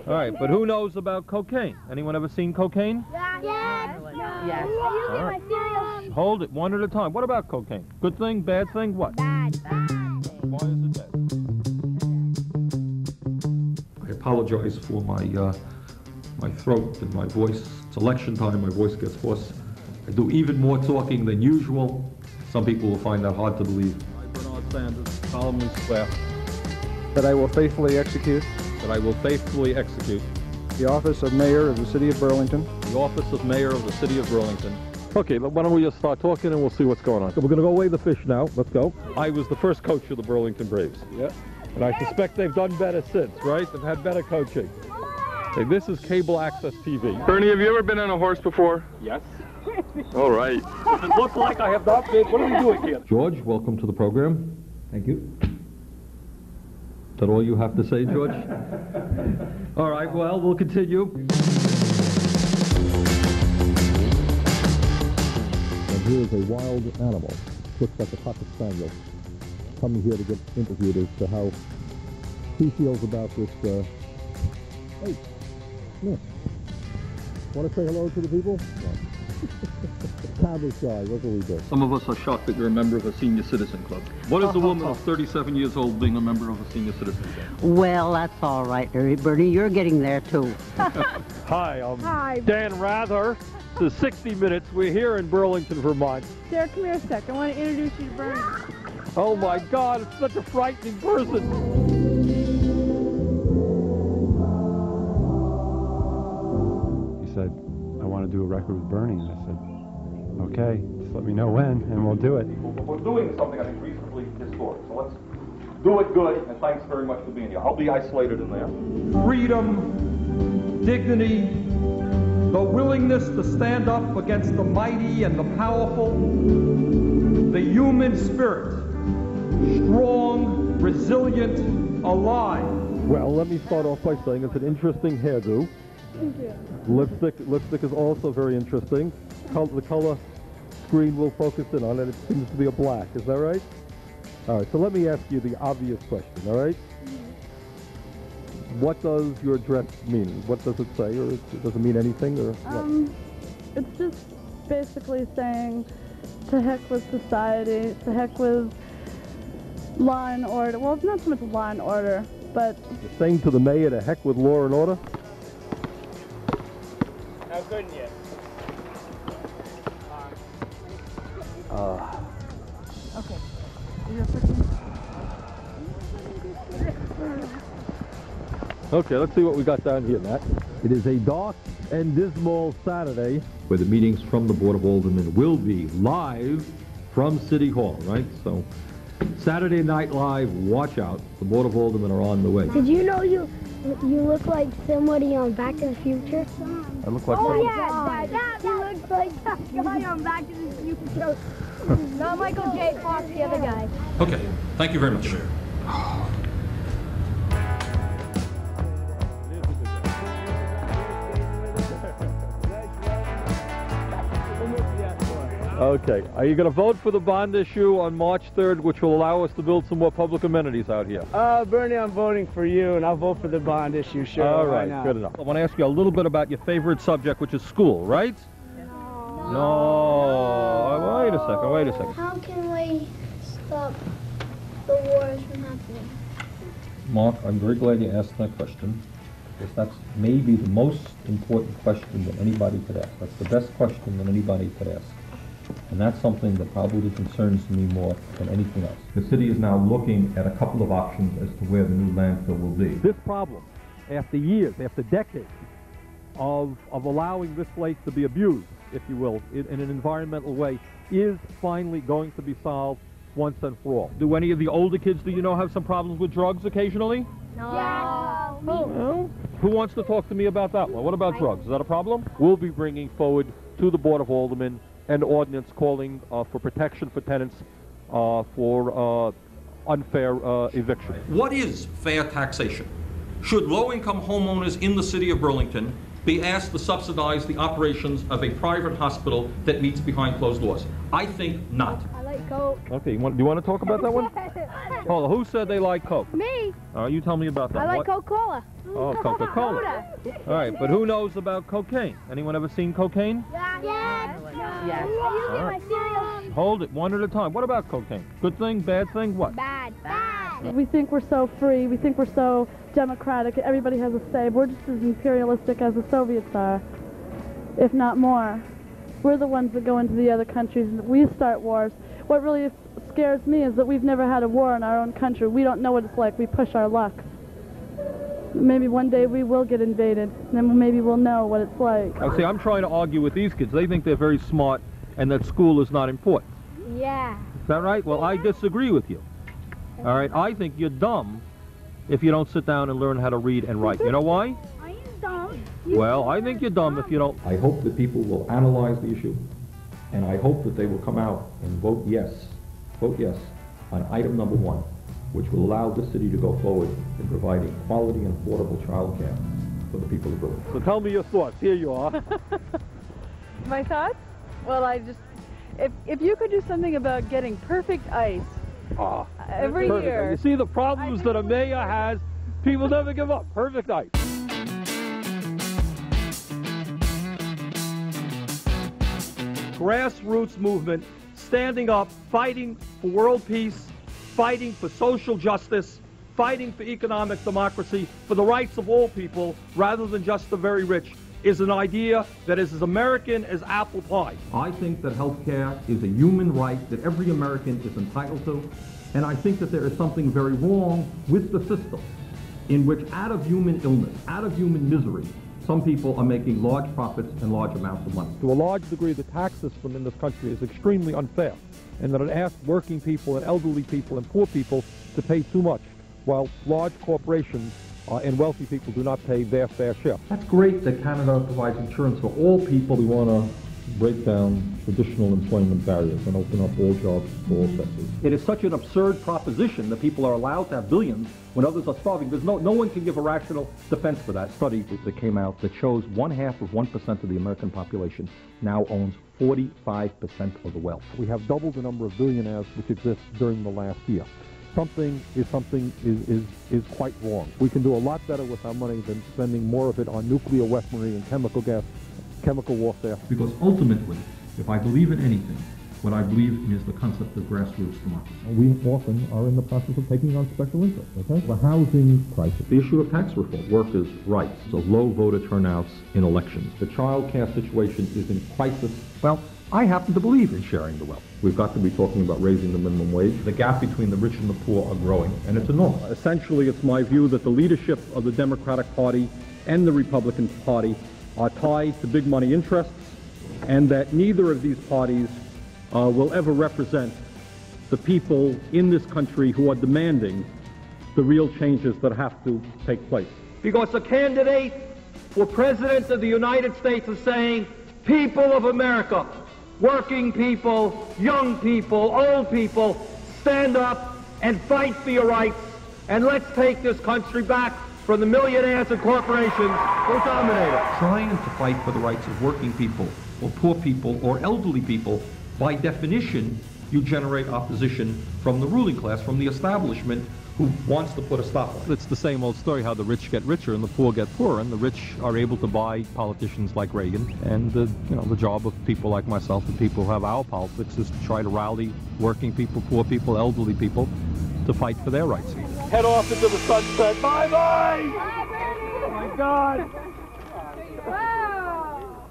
All right, but who knows about cocaine? Anyone ever seen cocaine? Yes. Yes. All right. Hold it one at a time. What about cocaine? Good thing, bad thing, what? Bad. Why is it bad? I apologize for my throat and my voice. It's election time, my voice gets hoarse. I do even more talking than usual. Some people will find that hard to believe. I, Bernard Sanders, solemnly swear that I will faithfully execute that I will faithfully execute the office of Mayor of the City of Burlington. The office of Mayor of the City of Burlington. Okay, why don't we just start talking and we'll see what's going on. So we're going to go weigh the fish now. Let's go. I was the first coach of the Burlington Braves. Yeah. And I suspect they've done better since, right? They've had better coaching. Okay, this is cable access TV. Bernie, have you ever been on a horse before? Yes. All right. It looks like I have not been. What are we doing here? George, welcome to the program. Thank you. Is that all you have to say, George? All right, well, we'll continue. And here is a wild animal. Looks like a cocker spaniel. Coming here to get interviewed as to how he feels about this. Hey, yeah. Want to say hello to the people? No. Tablet guy, what do we do? Some of us are shocked that you're a member of a senior citizen club. What is a woman of 37 years old being a member of a senior citizen club? Well, that's all right, Bernie. You're getting there, too. Hi, I'm Dan Rather. This is 60 Minutes. We're here in Burlington, Vermont. Sarah, come here a sec. I want to introduce you to Bernie. Oh, my God, it's such a frightening person. He said, I want to do a record with Bernie. And I said, okay, just let me know when, and we'll do it. We're doing something, I think, reasonably historic. So let's do it good, and thanks very much for being here. I'll be isolated in there. Freedom, dignity, the willingness to stand up against the mighty and the powerful, the human spirit, strong, resilient, alive. Well, let me start off by saying it's an interesting hairdo. Thank you. Lipstick is also very interesting. The color screen will focus in on it. It seems to be a black. Is that right? All right. So let me ask you the obvious question. All right. What does your dress mean? What does it say, or does it mean anything, or what? It's just basically saying, to heck with society, to heck with law and order. Well, it's not so much law and order, but You're saying to the mayor to heck with law and order. How couldn't you? okay. Okay, let's see what we got down here, Matt. It is a dark and dismal Saturday where the meetings from the Board of Aldermen will be live from City Hall, right? So, Saturday Night Live, watch out. The Board of Aldermen are on the way. Did you know you look like somebody on Back to the Future? I look like Oh, yeah, he looks like that guy on Back to the Future. Not Michael J. Fox, the other guy. Okay, thank you very much. Okay, are you going to vote for the bond issue on March 3rd, which will allow us to build some more public amenities out here? Bernie, I'm voting for you, and I'll vote for the bond issue, sure. All right, good enough. I want to ask you a little bit about your favorite subject, which is school, right? No. Wait a second. How can we stop the wars from happening? Mark, I'm very glad you asked that question, because that's maybe the most important question that anybody could ask. That's the best question that anybody could ask. And that's something that probably concerns me more than anything else. The city is now looking at a couple of options as to where the new landfill will be. This problem, after years, after decades of allowing this place to be abused, if you will, in an environmental way, is finally going to be solved once and for all. Do any of the older kids, do you know, have some problems with drugs occasionally? No. Yeah. No? Who wants to talk to me about that one? What about drugs? Is that a problem? We'll be bringing forward to the Board of Aldermen an ordinance calling for protection for tenants for unfair eviction. What is fair taxation? Should low-income homeowners in the city of Burlington be asked to subsidize the operations of a private hospital that meets behind closed doors? I think not. Coke. Okay, do you want to talk about that one? Hold on, who said they like Coke? Me. You tell me about that. I like What? Coca-Cola. Oh, Coca-Cola. All right, but who knows about cocaine? Anyone ever seen cocaine? Yes. Yes. I use it in my cereal. Hold it one at a time. What about cocaine? Good thing, bad thing, what? Bad. Bad. We think we're so free, we think we're so democratic, everybody has a say. We're just as imperialistic as the Soviets are, if not more. We're the ones that go into the other countries and we start wars. What really scares me is that we've never had a war in our own country. We don't know what it's like. We push our luck. Maybe one day we will get invaded, and then maybe we'll know what it's like. See, I'm trying to argue with these kids. They think they're very smart and that school is not important. Yeah. Is that right? Well, I disagree with you. All right, I think you're dumb if you don't sit down and learn how to read and write. You know why? Are you dumb? Well, I think you're dumb if you don't. I hope that people will analyze the issue, and I hope that they will come out and vote yes on item number 1, which will allow this city to go forward in providing quality and affordable child care for the people of Burlington. So tell me your thoughts. Here you are. My thoughts? Well, if you could do something about getting perfect ice every Perfect. year. You see the problems that a mayor has, people never give up. Perfect ice. Grassroots movement, standing up, fighting for world peace, fighting for social justice, fighting for economic democracy, for the rights of all people rather than just the very rich, is an idea that is as American as apple pie. I think that health care is a human right that every American is entitled to, and I think that there is something very wrong with the system in which out of human illness, out of human misery, some people are making large profits and large amounts of money. To a large degree, the tax system in this country is extremely unfair, and that it asks working people and elderly people and poor people to pay too much, while large corporations and wealthy people do not pay their fair share. That's great that Canada provides insurance for all people. We want to break down traditional employment barriers and open up all jobs for all sectors. It is such an absurd proposition that people are allowed to have billions when others are starving. There's no one can give a rational defense for that. Study that came out that shows 1/2% of the American population now owns 45% of the wealth. We have double the number of billionaires which exist during the last year. Something is quite wrong. We can do a lot better with our money than spending more of it on nuclear weaponry and chemical warfare. Because ultimately, if I believe in anything, what I believe in is the concept of grassroots democracy. We often are in the process of taking on special interests, okay? The housing crisis. The issue of tax reform, workers' rights, so low voter turnouts in elections. The child care situation is in crisis. Well, I happen to believe in sharing the wealth. We've got to be talking about raising the minimum wage. The gap between the rich and the poor are growing, and it's enormous. Essentially, it's my view that the leadership of the Democratic Party and the Republican Party are tied to big money interests, and that neither of these parties will ever represent the people in this country who are demanding the real changes that have to take place. Because the candidate for President of the United States is saying, people of America, working people, young people, old people, stand up and fight for your rights, and let's take this country back from the millionaires and corporations who dominate it. Trying to fight for the rights of working people, or poor people, or elderly people, by definition, you generate opposition from the ruling class, from the establishment, who wants to put a stop on it. It's the same old story, how the rich get richer and the poor get poorer, and the rich are able to buy politicians like Reagan. And the job of people like myself and people who have our politics is to try to rally working people, poor people, elderly people to fight for their rights. Head off into the sunset. Bye bye. Oh my God. Wow.